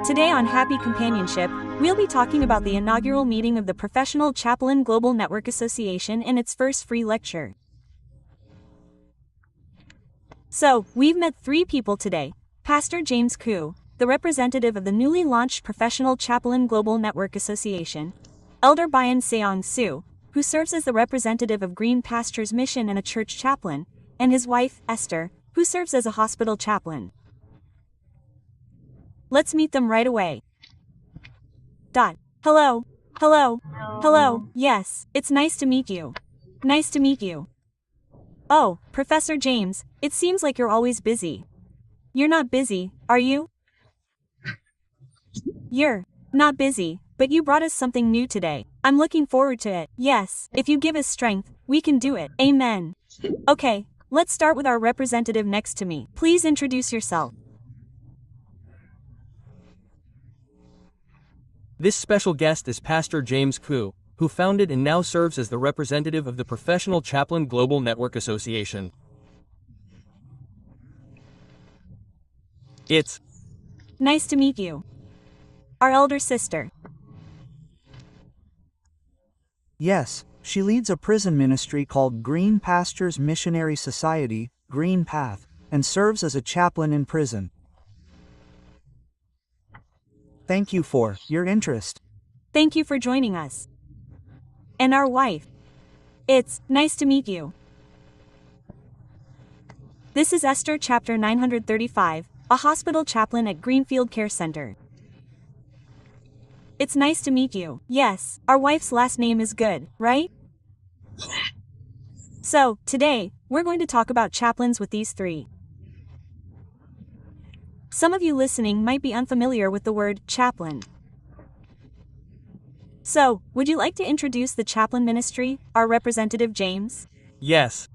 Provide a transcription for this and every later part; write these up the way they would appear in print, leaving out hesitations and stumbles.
Today on Happy Companionship, we'll be talking about the inaugural meeting of the Professional Chaplain Global Network Association and its first free lecture. So, we've met three people today. Pastor James Koo, the representative of the newly launched Professional Chaplain Global Network Association. Elder Byun Soo, who serves as the representative of Green Pastures Mission and a church chaplain, and his wife, Esther, who serves as a hospital chaplain. Let's meet them right away. Hello. Yes, it's nice to meet you. Nice to meet you. Oh, Professor James, it seems like you're always busy. You're not busy, are you? You're not busy, but you brought us something new today. I'm looking forward to it. Yes, if you give us strength, we can do it. Amen. Okay, let's start with our representative next to me. Please introduce yourself. This special guest is Pastor James Koo, who founded and now serves as the representative of the Professional Chaplain Global Network Association. It's nice to meet you. Our elder sister. Yes, she leads a prison ministry called Green Pastures Missionary Society, Green Path, and serves as a chaplain in prison. Thank you for your interest. Thank you for joining us. And our wife. It's nice to meet you. This is Esther, chapter 935, a hospital chaplain at Greenfield Care Center. It's nice to meet you. Yes, our wife's last name is Good, right? So, today, we're going to talk about chaplains with these three. Some of you listening might be unfamiliar with the word chaplain. So, would you like to introduce the chaplain ministry, our representative James? yes.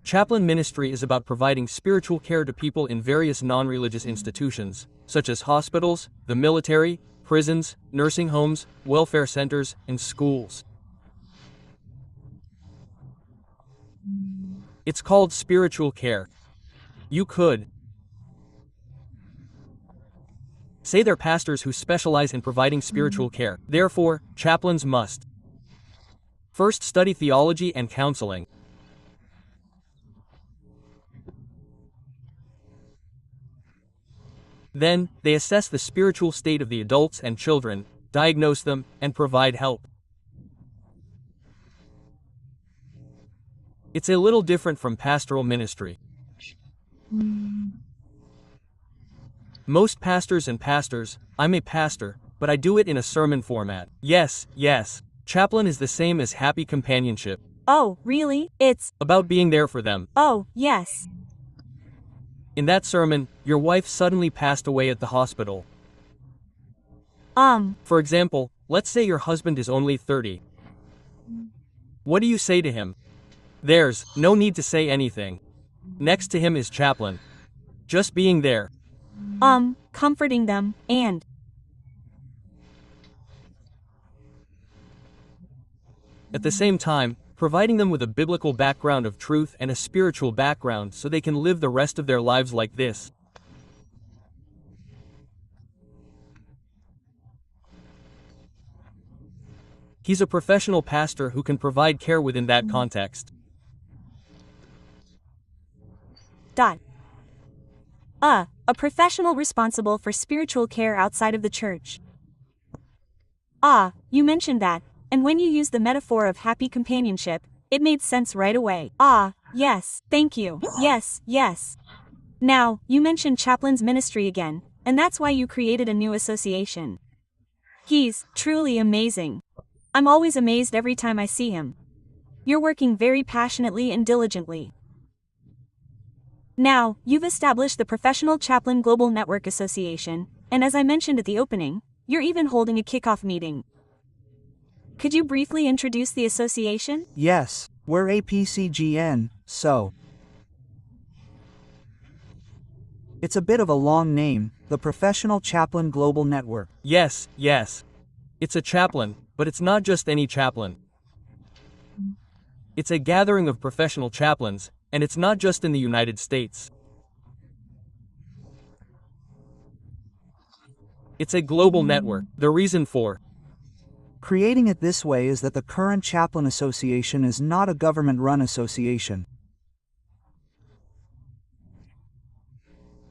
Chaplain ministry is about providing spiritual care to people in various non-religious institutions, such as hospitals, the military, prisons, nursing homes, welfare centers, and schools. It's called spiritual care. You could say they're pastors who specialize in providing spiritual care. Therefore, chaplains must first study theology and counseling. Then, they assess the spiritual state of the adults and children, diagnose them, and provide help. It's a little different from pastoral ministry. Most pastors, I'm a pastor, but I do it in a sermon format. Yes. Chaplain is the same as Happy Companionship. Oh, really? It's about being there for them. Oh, yes. In that sermon, your wife suddenly passed away at the hospital. For example, let's say your husband is only 30. What do you say to him? There's no need to say anything. Next to him is chaplain. Just being there. Comforting them, and at the same time, providing them with a biblical background of truth and a spiritual background so they can live the rest of their lives like this. He's a professional pastor who can provide care within that context. A professional responsible for spiritual care outside of the church. You mentioned that, and when you used the metaphor of happy companionship, it made sense right away. Yes, thank you. Yes. Now, you mentioned Chaplin's ministry again, and that's why you created a new association. He's truly amazing. I'm always amazed every time I see him. You're working very passionately and diligently. Now, you've established the Professional Chaplain Global Network Association, and as I mentioned at the opening, you're even holding a kickoff meeting. Could you briefly introduce the association? Yes, we're APCGN, so it's a bit of a long name, the Professional Chaplain Global Network. Yes. It's a chaplain, but it's not just any chaplain. It's a gathering of professional chaplains, and it's not just in the United States. It's a global network. The reason for creating it this way is that the current Chaplain Association is not a government-run association.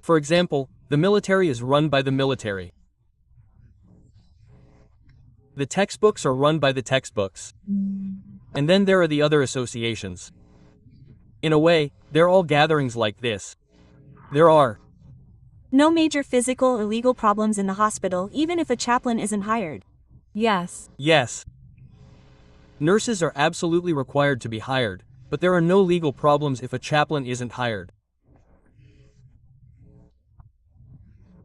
For example, the military is run by the military. The textbooks are run by the textbooks. And then there are the other associations. In a way, they're all gatherings like this. There are no major physical or legal problems in the hospital even if a chaplain isn't hired. Yes. Yes. Nurses are absolutely required to be hired, but there are no legal problems if a chaplain isn't hired.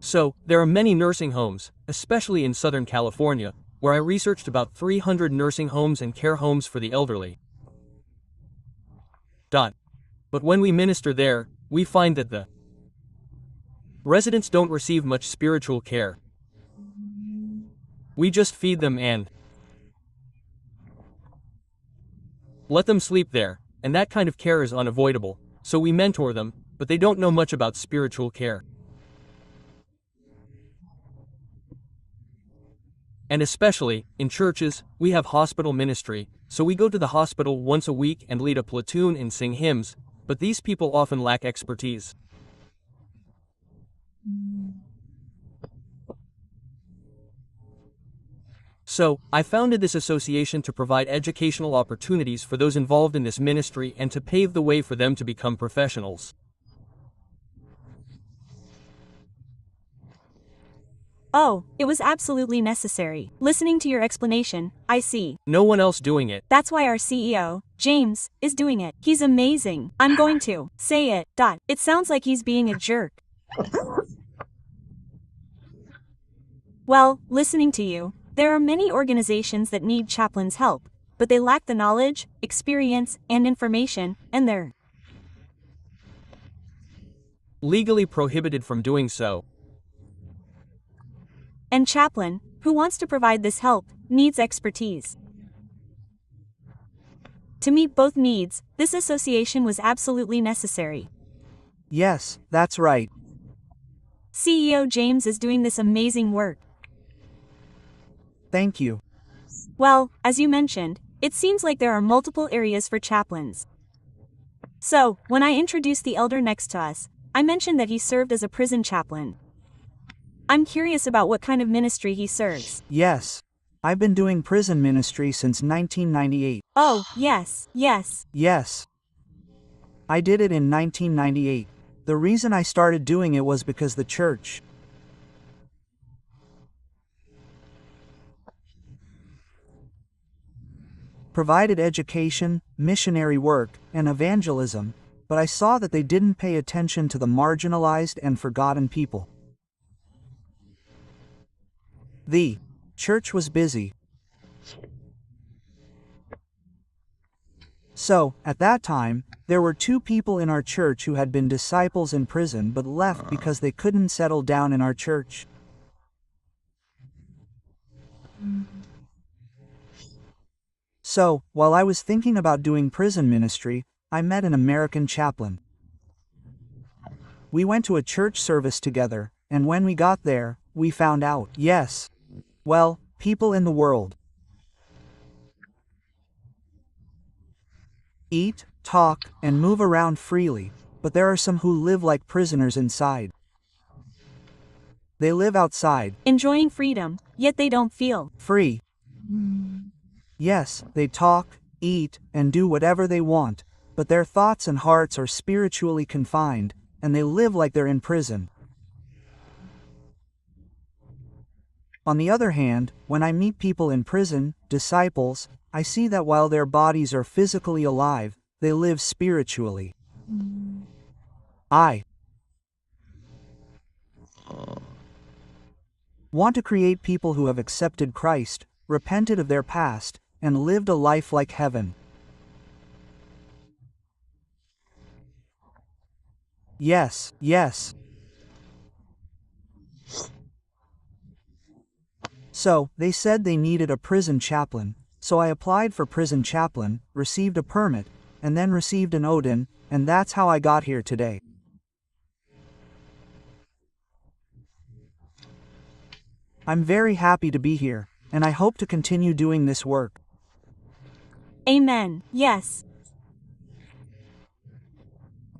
So, there are many nursing homes, especially in Southern California, where I researched about 300 nursing homes and care homes for the elderly. But when we minister there, we find that the residents don't receive much spiritual care. We just feed them and let them sleep there, and that kind of care is unavoidable, so we mentor them, but they don't know much about spiritual care. And especially, in churches, we have hospital ministry, so we go to the hospital once a week and lead a platoon and sing hymns, but these people often lack expertise. So, I founded this association to provide educational opportunities for those involved in this ministry and to pave the way for them to become professionals. Oh, it was absolutely necessary. Listening to your explanation, I see. No one else doing it. That's why our CEO, James, is doing it. He's amazing. I'm going to say it. It sounds like he's being a jerk. Well, listening to you, there are many organizations that need chaplains' help, but they lack the knowledge, experience, and information, and they're legally prohibited from doing so. And chaplain, who wants to provide this help, needs expertise. To meet both needs, this association was absolutely necessary. Yes, that's right. CEO James is doing this amazing work. Thank you. Well, as you mentioned, it seems like there are multiple areas for chaplains. So, when I introduced the elder next to us, I mentioned that he served as a prison chaplain. I'm curious about what kind of ministry he serves. Yes. I've been doing prison ministry since 1998. Oh, yes. Yes. I did it in 1998. The reason I started doing it was because the church provided education, missionary work, and evangelism, but I saw that they didn't pay attention to the marginalized and forgotten people. The church was busy. So, at that time, there were 2 people in our church who had been disciples in prison but left because they couldn't settle down in our church. So, while I was thinking about doing prison ministry, I met an American chaplain. We went to a church service together, and when we got there, we found out, yes, well, people in the world eat, talk, and move around freely, but there are some who live like prisoners inside. They live outside, Enjoying freedom, yet they don't feel free. Yes, they talk, eat, and do whatever they want, but their thoughts and hearts are spiritually confined, and they live like they're in prison. On the other hand, when I meet people in prison, disciples, I see that while their bodies are physically alive, they live spiritually. I want to create people who have accepted Christ, repented of their past, and lived a life like heaven. Yes. So, they said they needed a prison chaplain, so I applied for prison chaplain, received a permit, and then received an Odin, and that's how I got here today. I'm very happy to be here, and I hope to continue doing this work. Amen. Yes.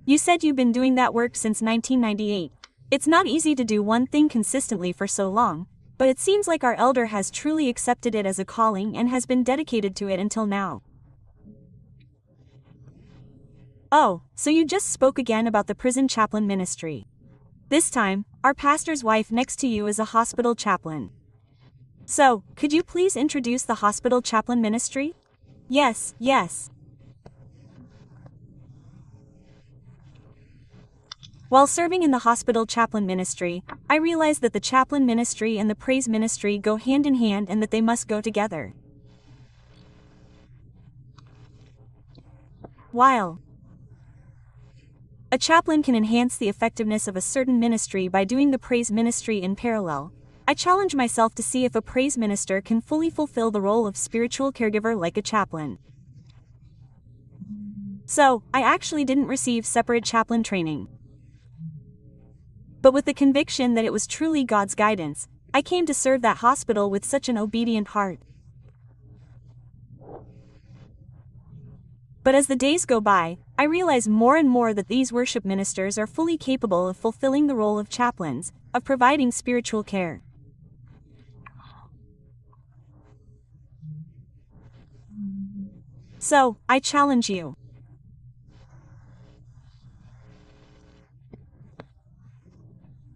You said you've been doing that work since 1998. It's not easy to do one thing consistently for so long, but it seems like our elder has truly accepted it as a calling and has been dedicated to it until now. Oh, so you just spoke again about the prison chaplain ministry. This time, our pastor's wife next to you is a hospital chaplain. So, could you please introduce the hospital chaplain ministry? Yes, yes. While serving in the hospital chaplain ministry, I realized that the chaplain ministry and the praise ministry go hand in hand and that they must go together. While a chaplain can enhance the effectiveness of a certain ministry by doing the praise ministry in parallel, I challenge myself to see if a praise minister can fully fulfill the role of spiritual caregiver like a chaplain. So, I actually didn't receive separate chaplain training. But with the conviction that it was truly God's guidance, I came to serve that hospital with such an obedient heart. But as the days go by, I realize more and more that these worship ministers are fully capable of fulfilling the role of chaplains, of providing spiritual care. So, I challenge you.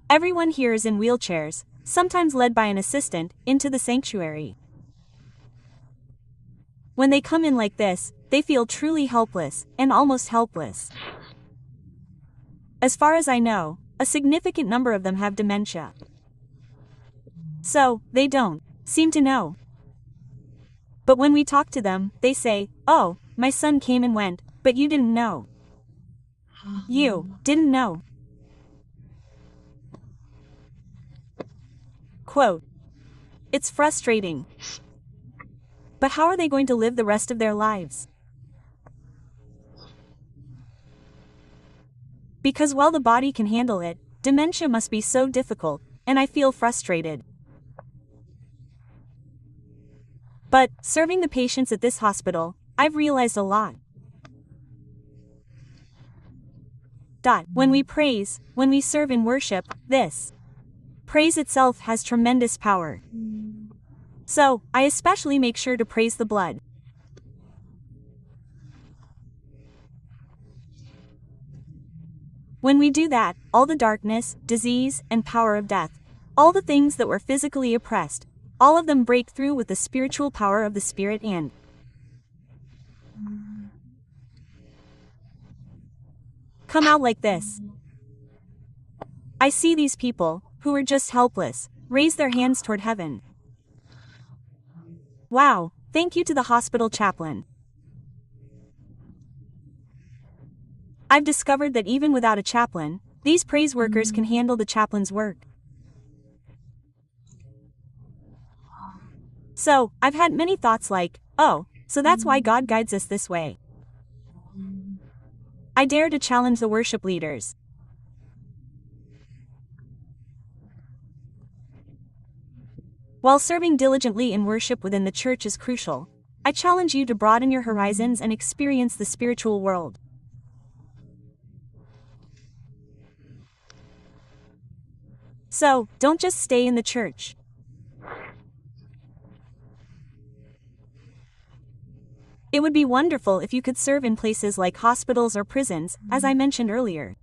Everyone here is in wheelchairs, sometimes led by an assistant, into the sanctuary. When they come in like this, they feel truly helpless, and almost helpless. As far as I know, a significant number of them have dementia. So, they don't seem to know. But when we talk to them, they say, "Oh, my son came and went, but you didn't know. You didn't know." Quote, "It's frustrating. But how are they going to live the rest of their lives?" Because while the body can handle it, dementia must be so difficult, and I feel frustrated. But, serving the patients at this hospital, I've realized a lot. When we praise, when we serve in worship, this praise itself has tremendous power. So, I especially make sure to praise the blood. When we do that, all the darkness, disease, and power of death, all the things that were physically oppressed, all of them break through with the spiritual power of the Spirit and come out like this. I see these people, who are just helpless, raise their hands toward heaven. Wow, thank you to the hospital chaplain. I've discovered that even without a chaplain, these praise workers can handle the chaplain's work. So, I've had many thoughts like, oh, so that's why God guides us this way. I dare to challenge the worship leaders. While serving diligently in worship within the church is crucial, I challenge you to broaden your horizons and experience the spiritual world. So, don't just stay in the church. It would be wonderful if you could serve in places like hospitals or prisons, as I mentioned earlier.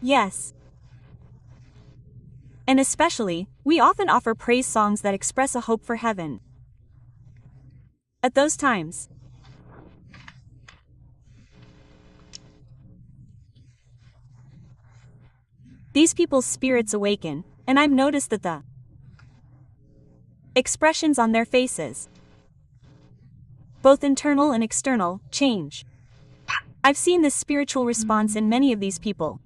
Yes. And especially, we often offer praise songs that express a hope for heaven. At those times, these people's spirits awaken, and I've noticed that the expressions on their faces, both internal and external, change. I've seen this spiritual response in many of these people.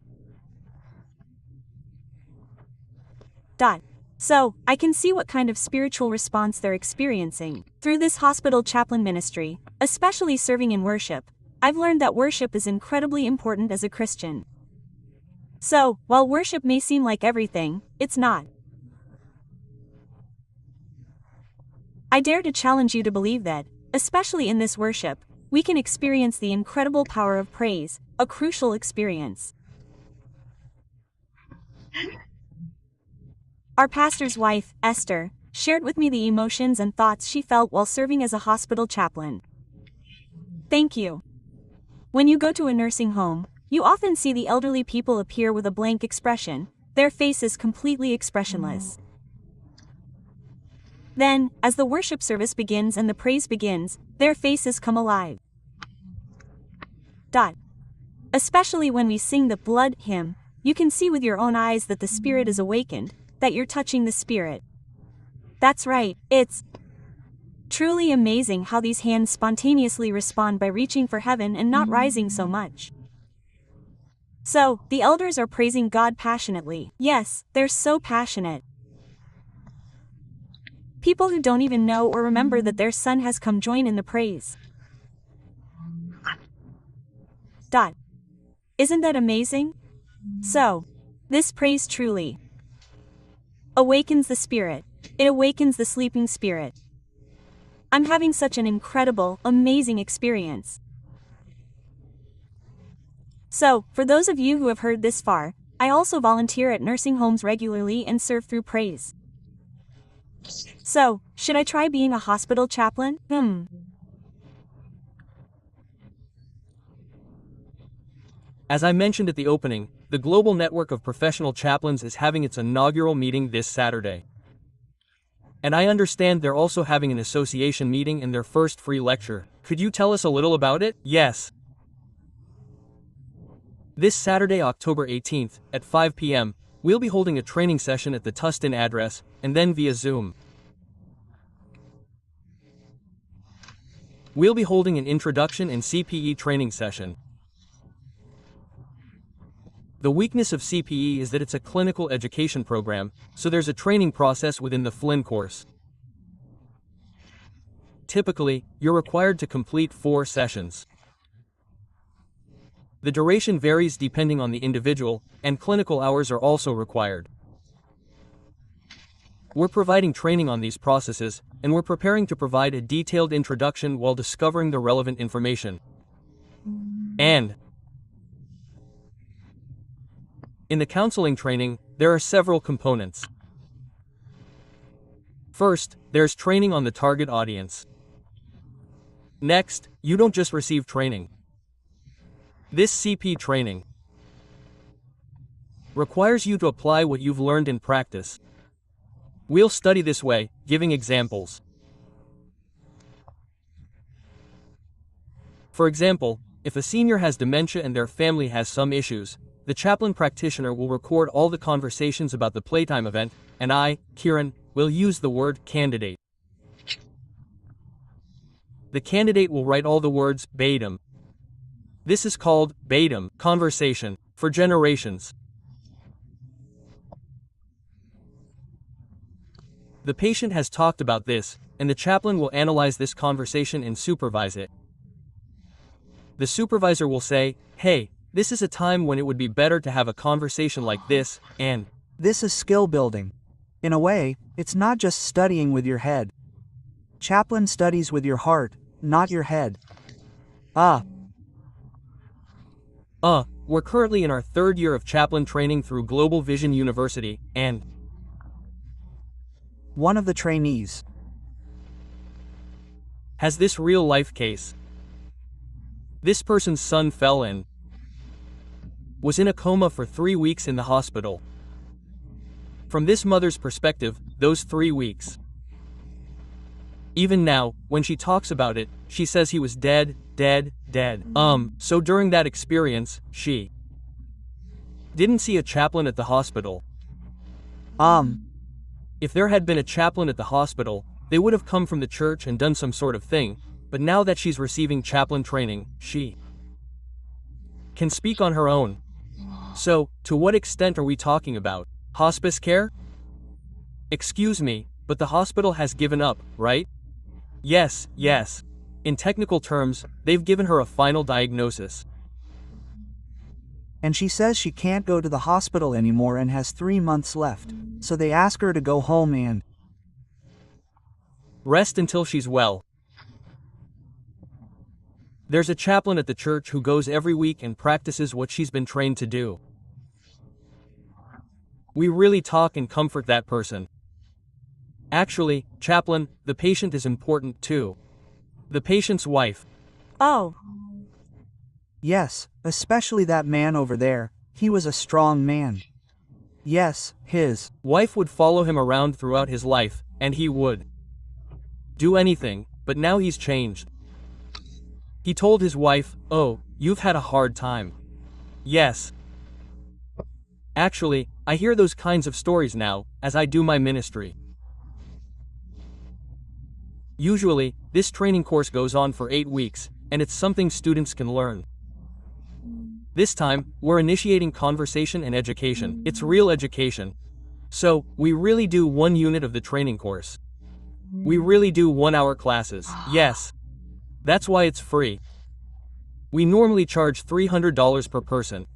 So, I can see what kind of spiritual response they're experiencing. Through this hospital chaplain ministry, especially serving in worship, I've learned that worship is incredibly important as a Christian. So, while worship may seem like everything, it's not. I dare to challenge you to believe that, especially in this worship, we can experience the incredible power of praise, a crucial experience. Our pastor's wife, Esther, shared with me the emotions and thoughts she felt while serving as a hospital chaplain. Thank you. When you go to a nursing home, you often see the elderly people appear with a blank expression, their faces completely expressionless. Then, as the worship service begins and the praise begins, their faces come alive. Especially when we sing the blood hymn, you can see with your own eyes that the Spirit is awakened, that you're touching the Spirit. That's right, it's truly amazing how these hands spontaneously respond by reaching for heaven and not rising so much. So, the elders are praising God passionately. Yes, they're so passionate. People who don't even know or remember that their son has come join in the praise. Isn't that amazing? So, this praise truly awakens the spirit. It awakens the sleeping spirit. I'm having such an incredible, amazing experience. So, for those of you who have heard this far, I also volunteer at nursing homes regularly and serve through praise. So, should I try being a hospital chaplain? As I mentioned at the opening, the Global Network of Professional Chaplains is having its inaugural meeting this Saturday. And I understand they're also having an association meeting and their first free lecture. Could you tell us a little about it? Yes. This Saturday, October 18th, at 5 p.m., we'll be holding a training session at the Tustin address, and then via Zoom. We'll be holding an introduction and CPE training session. The weakness of CPE is that it's a clinical education program, so there's a training process within the Flynn course. Typically, you're required to complete 4 sessions. The duration varies depending on the individual, and clinical hours are also required. We're providing training on these processes, and we're preparing to provide a detailed introduction while discovering the relevant information. And in the counseling training, there are several components. First, there's training on the target audience. Next, you don't just receive training. This CP training requires you to apply what you've learned in practice. We'll study this way, giving examples. For example, if a senior has dementia and their family has some issues, the chaplain practitioner will record all the conversations about the playtime event, and I, Kieran, will use the word candidate. The candidate will write all the words verbatim. This is called verbatim conversation for generations. The patient has talked about this, and the chaplain will analyze this conversation and supervise it. The supervisor will say, "Hey, this is a time when it would be better to have a conversation like this," and this is skill building. In a way, it's not just studying with your head. Chaplain studies with your heart, not your head. We're currently in our 3rd year of chaplain training through Global Vision University, and one of the trainees has this real-life case. This person's son fell and was in a coma for 3 weeks in the hospital. From this mother's perspective, those 3 weeks. Even now, when she talks about it, she says he was dead. So during that experience, she didn't see a chaplain at the hospital. If there had been a chaplain at the hospital, they would have come from the church and done some sort of thing, but now that she's receiving chaplain training, she can speak on her own. So, to what extent are we talking about? Hospice care? Excuse me, but the hospital has given up, right? Yes. In technical terms, they've given her a final diagnosis. And she says she can't go to the hospital anymore and has 3 months left, so they ask her to go home and Rest until she's well. There's a chaplain at the church who goes every week and practices what she's been trained to do. We really talk and comfort that person. Actually, chaplain, the patient is important too. The patient's wife. Oh. Yes, especially that man over there, he was a strong man. Yes, his wife would follow him around throughout his life, and he would do anything, but now he's changed. He told his wife, "Oh, you've had a hard time." Yes. Actually, I hear those kinds of stories now, as I do my ministry. Usually, this training course goes on for 8 weeks, and it's something students can learn. This time, we're initiating conversation and education. It's real education. So, we really do 1 unit of the training course. We really do 1-hour classes. Yes. That's why it's free. We normally charge $300 per person.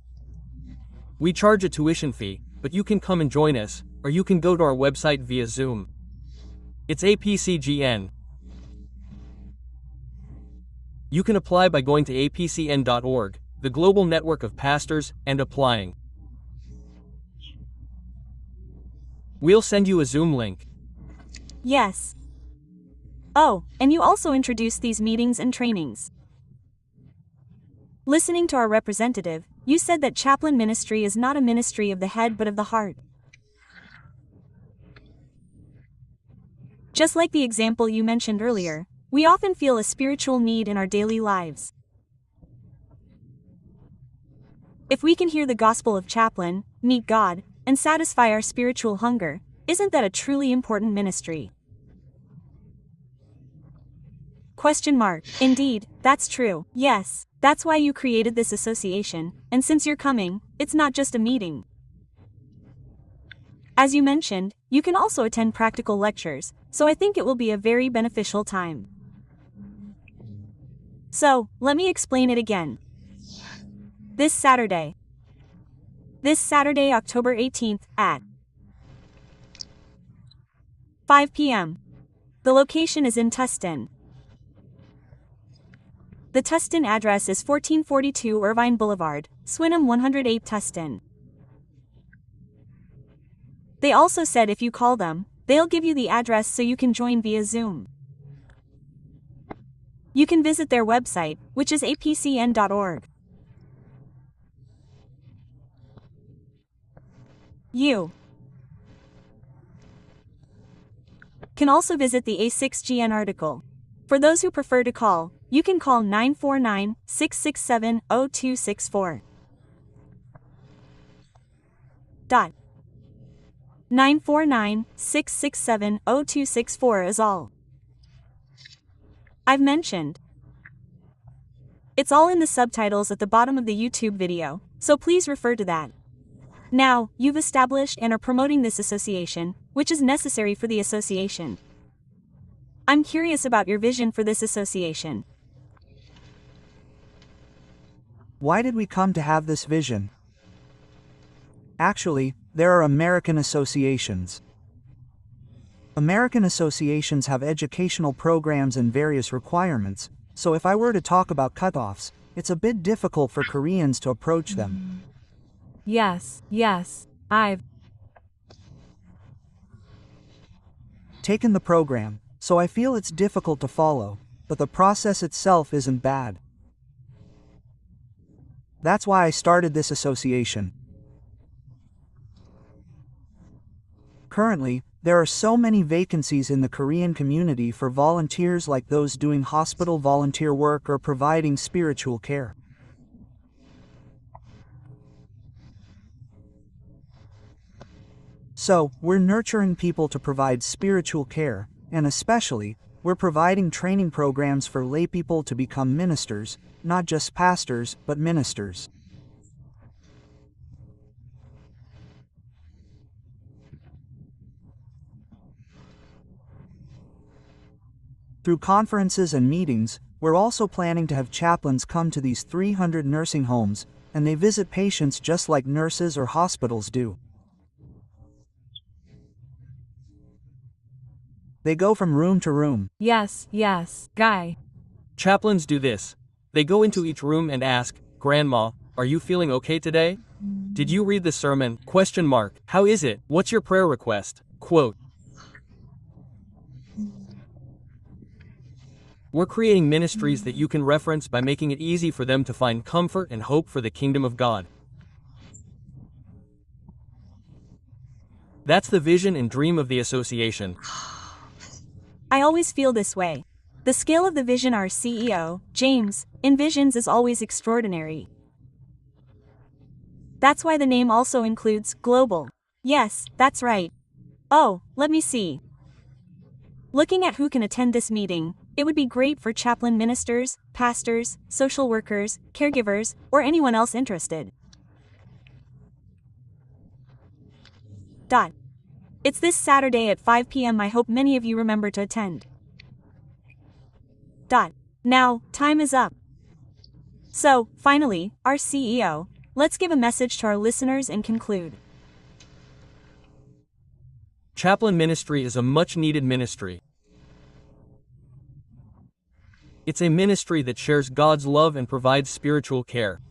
We charge a tuition fee, but you can come and join us, or you can go to our website via Zoom. It's APCGN. You can apply by going to apcn.org, the global network of pastors, and applying. We'll send you a Zoom link. Yes. Oh, and you also introduce these meetings and trainings. Listening to our representative, you said that chaplain ministry is not a ministry of the head but of the heart. Just like the example you mentioned earlier, we often feel a spiritual need in our daily lives. If we can hear the gospel of chaplain, meet God, and satisfy our spiritual hunger, isn't that a truly important ministry? Question mark. Indeed, that's true. Yes, that's why you created this association, and since you're coming, it's not just a meeting. As you mentioned, you can also attend practical lectures, so I think it will be a very beneficial time. So, let me explain it again. This Saturday, October 18th, at 5 p.m. The location is in Tustin. The Tustin address is 1442 Irvine Boulevard, Swinham 108 Tustin. They also said if you call them, they'll give you the address so you can join via Zoom. You can visit their website, which is apcn.org. You can also visit the APCGN article. For those who prefer to call, you can call 949-667-0264. 949-667-0264 is all I've mentioned. It's all in the subtitles at the bottom of the YouTube video, so please refer to that. Now, you've established and are promoting this association, which is necessary for the association. I'm curious about your vision for this association. Why did we come to have this vision? Actually, there are American associations. American associations have educational programs and various requirements, so if I were to talk about cutoffs, it's a bit difficult for Koreans to approach them. Yes, I've taken the program, so I feel it's difficult to follow, but the process itself isn't bad. That's why I started this association. Currently, there are so many vacancies in the Korean community for volunteers like those doing hospital volunteer work or providing spiritual care. So, we're nurturing people to provide spiritual care, and especially, we're providing training programs for laypeople to become ministers, not just pastors, but ministers. Through conferences and meetings, we're also planning to have chaplains come to these 300 nursing homes, and they visit patients just like nurses or hospitals do. They go from room to room. Yes, yes, guy. Chaplains do this. They go into each room and ask, "Grandma, are you feeling okay today? Did you read the sermon? Question mark. How is it? What's your prayer request?" Quote. We're creating ministries that you can reference by making it easy for them to find comfort and hope for the kingdom of God. That's the vision and dream of the association. I always feel this way. The scale of the vision our CEO, James, envisions is always extraordinary. That's why the name also includes global. Yes, that's right. Oh, let me see. Looking at who can attend this meeting, it would be great for chaplain ministers, pastors, social workers, caregivers, or anyone else interested. It's this Saturday at 5 p.m. I hope many of you remember to attend. Now, time is up. So, finally, our CEO, let's give a message to our listeners and conclude. Chaplain ministry is a much-needed ministry. It's a ministry that shares God's love and provides spiritual care.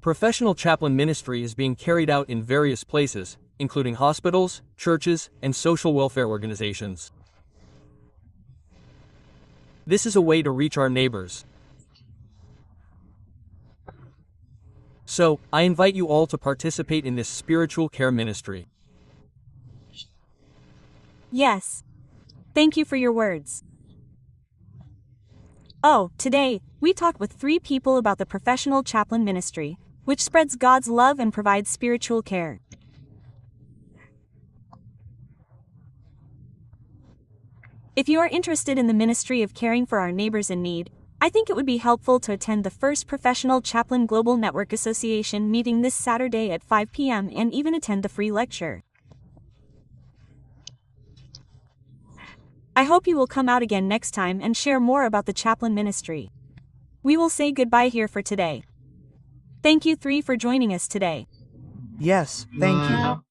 Professional chaplain ministry is being carried out in various places, including hospitals, churches, and social welfare organizations. This is a way to reach our neighbors. So, I invite you all to participate in this spiritual care ministry. Yes. Thank you for your words. Oh, today, we talked with 3 people about the professional chaplain ministry, which spreads God's love and provides spiritual care. If you are interested in the ministry of caring for our neighbors in need, I think it would be helpful to attend the first Professional Chaplain Global Network Association meeting this Saturday at 5 p.m. and even attend the free lecture. I hope you will come out again next time and share more about the chaplain ministry. We will say goodbye here for today. Thank you 3 for joining us today. Yes, thank you.